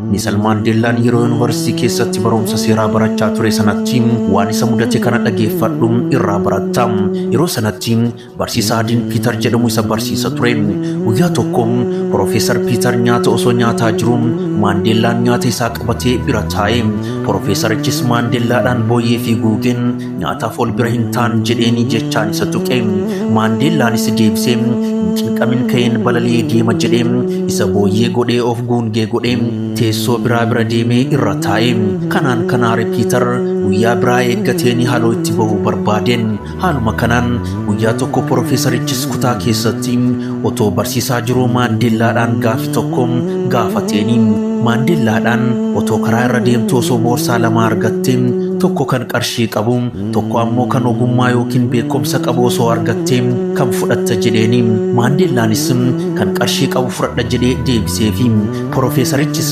Nelson Mandelaan yeroo yuunivarsiitii keessatti barumsa seeraa barachaa ture sanatti waan isa mudate kana dhageeffadhu irraa baratta. Yeroo sanatti barsiisaa adiin Piiter jedhamu isa barsiisa ture. Guyyaa tokko Profeesar Piiter nyaata osoo nyaataa jiru Mandelaan nyaata isaa qabatee bira taa'e. Profeesarichis Mandelaadhaan booyyee fi guugeen nyaataaf ol bira hin taane jedheeni jechaan isa tuqe. Mandelaanis deebisee cinqamin ka'een balalee deema jedhee isa booyyee godhee of guungee godhee teessoo biraa bira deemee irra taa'e. Kanaan kanaare Piiter guyyaa biraa eeggateeni haaloo itti bahuu barbaadeen. Haaluma kanaan guyyaa tokko Profeesarichis kutaa keessatti otoo barsiisaa jiru Mandelaadhaan gaaffii tokko gaafateeni. Mandelaadhaan otoo karaa irra deemtu osoo boorsaa lama argatte tokko kan qarshii qabu tokko ammoo kan ogummaa yookiin beekumsa qabu osoo argatte kan fudhatta jedheeni. Mandelaanis kan qarshii qabu fudhadha jedhee deebiseefi. Profeesarichis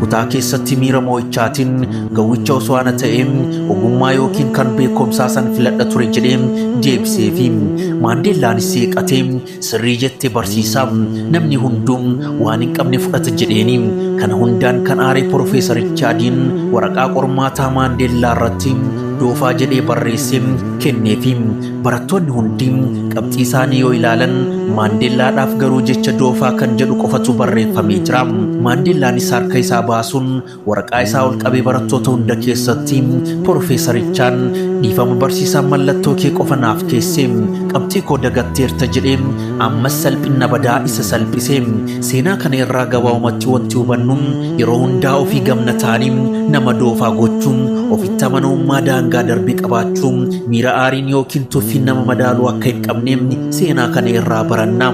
kutaa keessatti miira moo'ichaatiin gawwicha osoo ana ta'e ogummaa yookiin kan beekumsaa san filadha ture jedhee deebiseefi. Mandelaanis seeqatee sirrii jette barsiisaa namni hunduu waan hin qabne fudhata jedheeni. Kana hundaan kan aare Profeesaricha adiin waraqaa qormaataa Mandelaa irratti doofaa jedhee barreessee kenneefi. Barattoonni hundi qabxii isaanii yoo ilaalan Mandelaadhaaf garuu jecha doofaa kan jedhu qofatu barreeffamee jira. Mandelaanis harka isaa baasuun waraqaa isaa ol qabee barattoota hunda keessatti Profeesarichaan dhiifama barsiisaan mallattoo kee qofa naaf keesse qabxii koo dagatteerta jedhee ammas salphina badaa isa salphise. Seenaa kana irraa gabaabumatti wanti hubannu yeroo hundaa ofii gamna taanii nama doofaa gochuun ofitti amanamummaa daangaa darbii qabaachuun miira aariin yookiin tuffiin nama madaaluu akka hin qabne seenaa kana irraa baranna.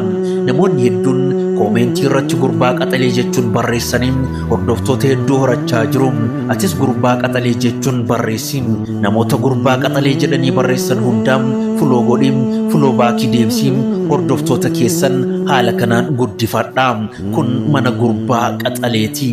Namoonni hedduun koomentii irratti gurbaa qaxalee jechuun barreessanii hordoftoota hedduu horachaa jiru. Atis gurbaa qaxalee jechuun barreessi. Namoota gurbaa qaxalee jedhanii barreessan hundaa fuloo godhi, fuloo baakii deebisi. Hordoftoota keessan haala kanaan guddifadhaa. Kun mana gurbaa qaxaleeti.